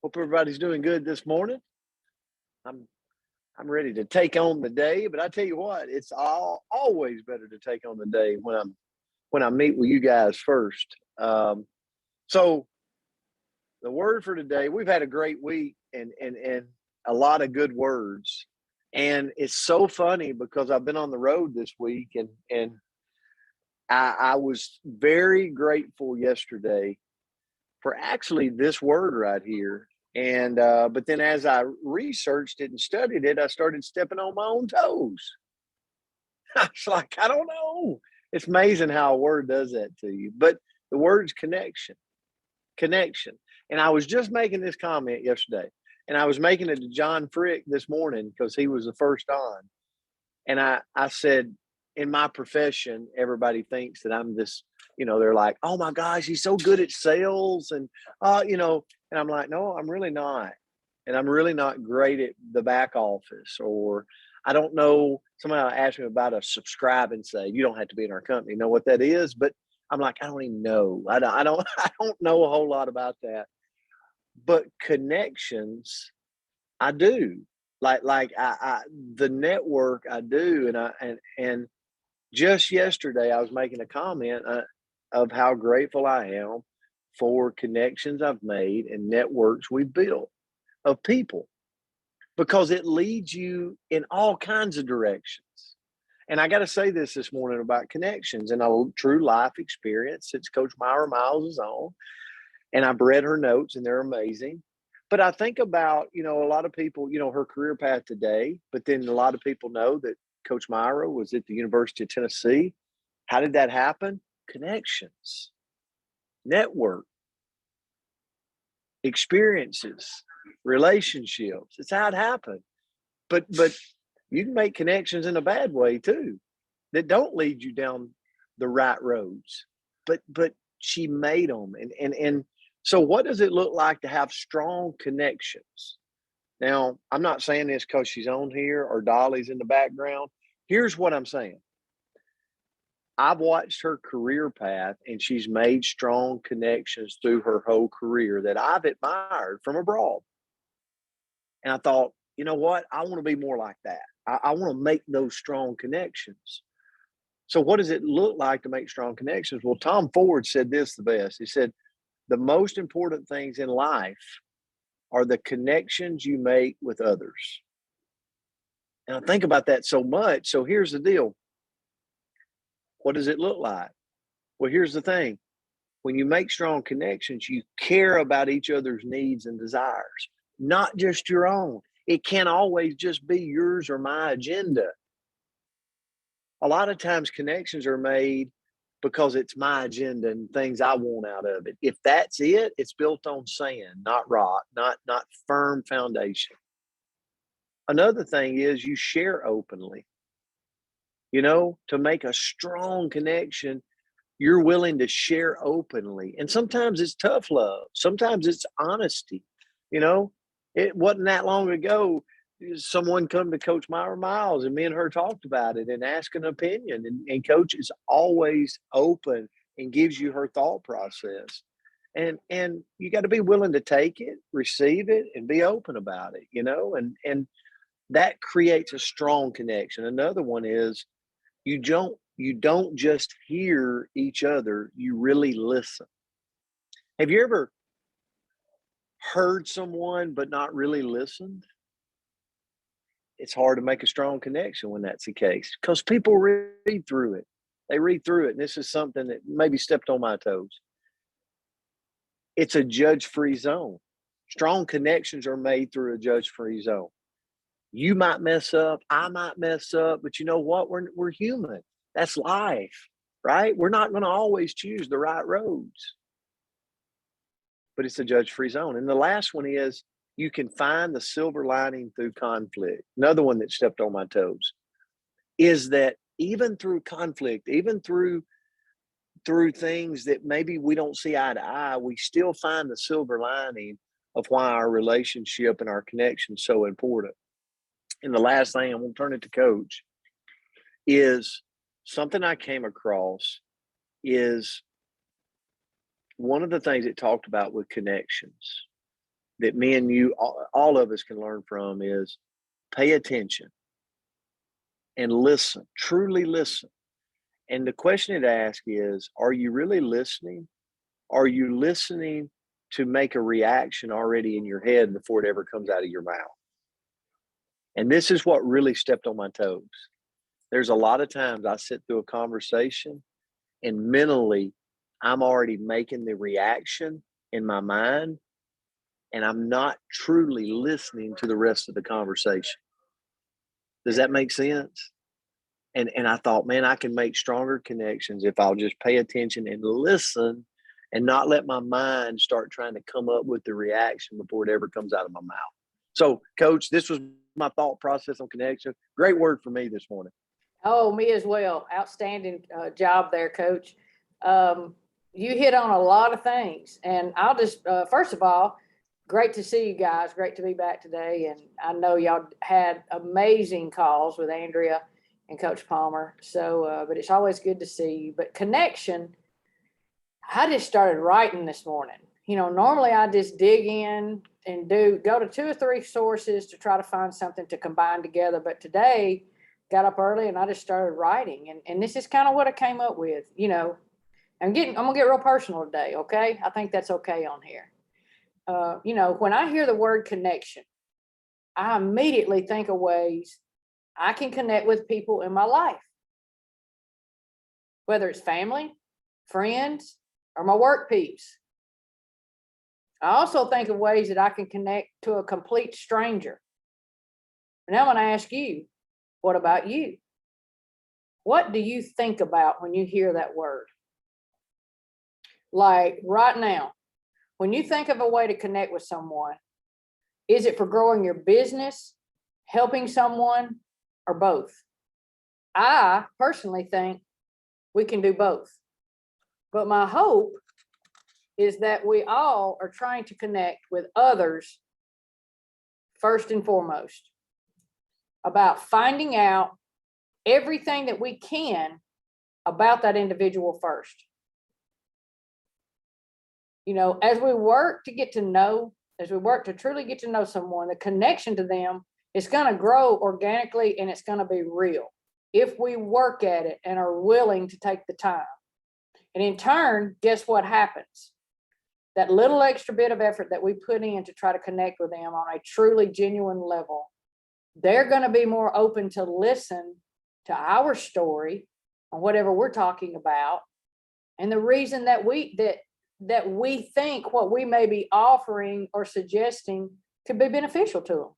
Hope everybody's doing good this morning. I'm I'm ready to take on the day, but I tell you what, it's always better to take on the day when I meet with you guys first. So the word for today, we've had a great week and a lot of good words. And it's so funny because I've been on the road this week and I was very grateful yesterday for actually this word right here. And but then as I researched it and studied it, I started stepping on my own toes. I was like, I don't know. It's amazing how a word does that to you. But the word's connection, connection. And I was just making this comment yesterday, and I was making it to John Frick this morning because he was the first on. And I said, in my profession, everybody thinks that I'm this, they're like, oh my gosh, he's so good at sales. And I'm like, no, I'm really not. And I'm really not great at the back office, or I don't know. Somebody asked me about a subscribe and say, you don't have to be in our company, know what that is. But I'm like, I don't even know. I don't know a whole lot about that. But connections, I do. Like the network I do, and just yesterday I was making a comment of how grateful I am for connections I've made and networks we built of people, because it leads you in all kinds of directions. And I got to say this morning about connections and a true life experience since Coach Myra Miles is on, and I've read her notes and they're amazing. But I think about, a lot of people, her career path today, but then a lot of people know that Coach Myra was at the University of Tennessee. How did that happen? Connections, network, experiences, relationships. It's how it happened. But you can make connections in a bad way too, that don't lead you down the right roads. But she made them. And so what does it look like to have strong connections? Now, I'm not saying this because she's on here or Dolly's in the background. Here's what I'm saying. I've watched her career path, and she's made strong connections through her whole career that I've admired from abroad. And I thought, you know what? I want to be more like that. I want to make those strong connections. So what does it look like to make strong connections? Well, Tom Ford said this the best. He said, the most important things in life are the connections you make with others. And I think about that so much. So here's the deal. What does it look like? Well, here's the thing. When you make strong connections, you care about each other's needs and desires, not just your own. It can't always just be yours or my agenda. A lot of times connections are made because it's my agenda and things I want out of it. If that's it, it's built on sand, not rock, not firm foundation. Another thing is you share openly. To make a strong connection, you're willing to share openly. And sometimes it's tough love. Sometimes it's honesty. You know, it wasn't that long ago. Someone come to Coach Myra Miles, and me and her talked about it and asked an opinion. And Coach is always open and gives you her thought process. And you got to be willing to take it, receive it, and be open about it, and that creates a strong connection. Another one is you don't just hear each other, you really listen. Have you ever heard someone but not really listened? It's hard to make a strong connection when that's the case, because people read through it. They read through it. And this is something that maybe stepped on my toes. It's a judge-free zone. Strong connections are made through a judge-free zone. You might mess up, I might mess up, but you know what? We're human. That's life, right? We're not going to always choose the right roads, but it's a judge-free zone. And the last one is you can find the silver lining through conflict. Another one that stepped on my toes is that even through conflict, even through things that maybe we don't see eye to eye, we still find the silver lining of why our relationship and our connection is so important. And the last thing, I'm going to turn it to Coach, is something I came across is one of the things it talked about with connections that me and you, all of us can learn from is pay attention and listen, truly listen. And the question to ask is, are you really listening? Are you listening to make a reaction already in your head before it ever comes out of your mouth? And this is what really stepped on my toes. There's a lot of times I sit through a conversation and mentally I'm already making the reaction in my mind, and I'm not truly listening to the rest of the conversation. Does that make sense? And I thought, man, I can make stronger connections if I'll just pay attention and listen and not let my mind start trying to come up with the reaction before it ever comes out of my mouth. So, Coach, this was my thought process on connection. Great word for me this morning. Oh, me as well. Outstanding job there, Coach. You hit on a lot of things. And I'll just, first of all, great to see you guys. Great to be back today. And I know y'all had amazing calls with Andrea and Coach Palmer. So, but it's always good to see you. But connection, I just started writing this morning. You know, normally I just dig in and go to 2 or 3 sources to try to find something to combine together. But today, got up early and I just started writing. And this is kind of what I came up with. You know, I'm gonna get real personal today, okay? I think that's okay on here. You know, when I hear the word connection, I immediately think of ways I can connect with people in my life, whether it's family, friends, or my work peeps. I also think of ways that I can connect to a complete stranger. And I'm going to ask you, what about you? What do you think about when you hear that word? Like right now, when you think of a way to connect with someone, is it for growing your business, helping someone, or both? I personally think we can do both. But my hope is that we all are trying to connect with others first and foremost, about finding out everything that we can about that individual first. You know, as we work to truly get to know someone, the connection to them is going to grow organically and it's going to be real if we work at it and are willing to take the time. And in turn, guess what happens? That little extra bit of effort that we put in to try to connect with them on a truly genuine level, they're going to be more open to listen to our story on whatever we're talking about. And the reason that we think what we may be offering or suggesting could be beneficial to them.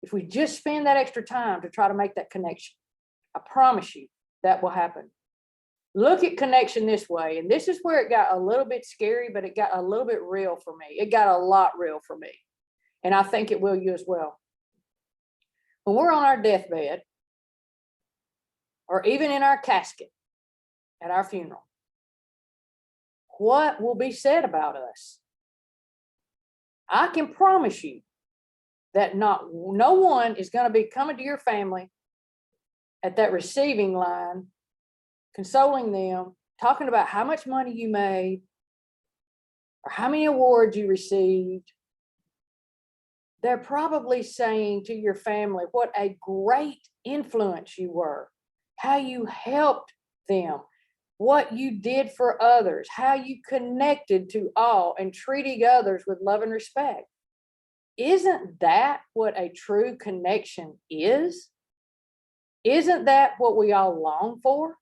If we just spend that extra time to try to make that connection, I promise you that will happen. Look at connection this way. And this is where it got a little bit scary, but it got a little bit real for me. It got a lot real for me. And I think it will you as well. When we're on our deathbed, or even in our casket at our funeral, what will be said about us? I can promise you that no one is going to be coming to your family at that receiving line, consoling them, talking about how much money you made or how many awards you received. They're probably saying to your family what a great influence you were, how you helped them, what you did for others, how you connected to all and treating others with love and respect. Isn't that what a true connection is? Isn't that what we all long for?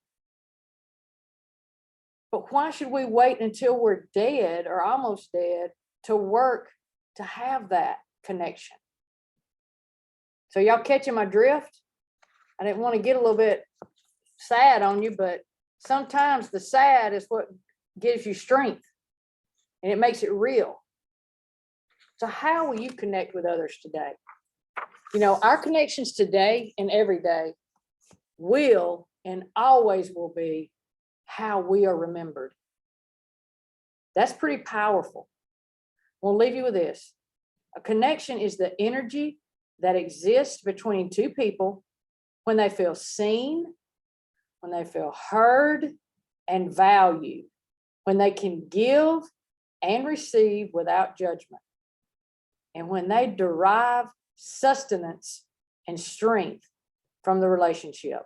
But why should we wait until we're dead or almost dead to work to have that connection? So y'all catching my drift? I didn't want to get a little bit sad on you, but sometimes the sad is what gives you strength and it makes it real. So how will you connect with others today? You know, our connections today and every day will and always will be how we are remembered. That's pretty powerful. We'll leave you with this. A connection is the energy that exists between two people when they feel seen, when they feel heard and valued, when they can give and receive without judgment. And when they derive sustenance and strength from the relationship,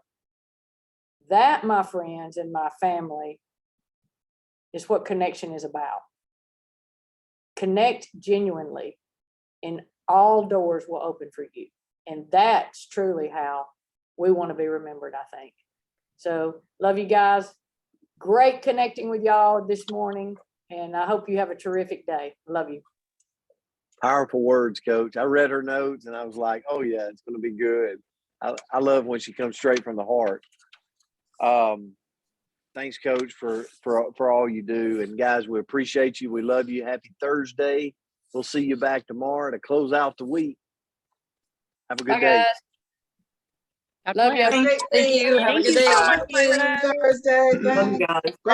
that, my friends and my family, is what connection is about. Connect genuinely, and all doors will open for you. And that's truly how we want to be remembered, I think. So love you guys. Great connecting with y'all this morning. And I hope you have a terrific day. Love you. Powerful words, Coach. I read her notes and I was like, oh yeah, it's going to be good. I love when she comes straight from the heart. Thanks, Coach, for all you do. And guys, we appreciate you. We love you. Happy Thursday. We'll see you back tomorrow to close out the week. Have a good Bye, day. guys. Love you. Thank you. Have a good day. Thursday. Love you guys.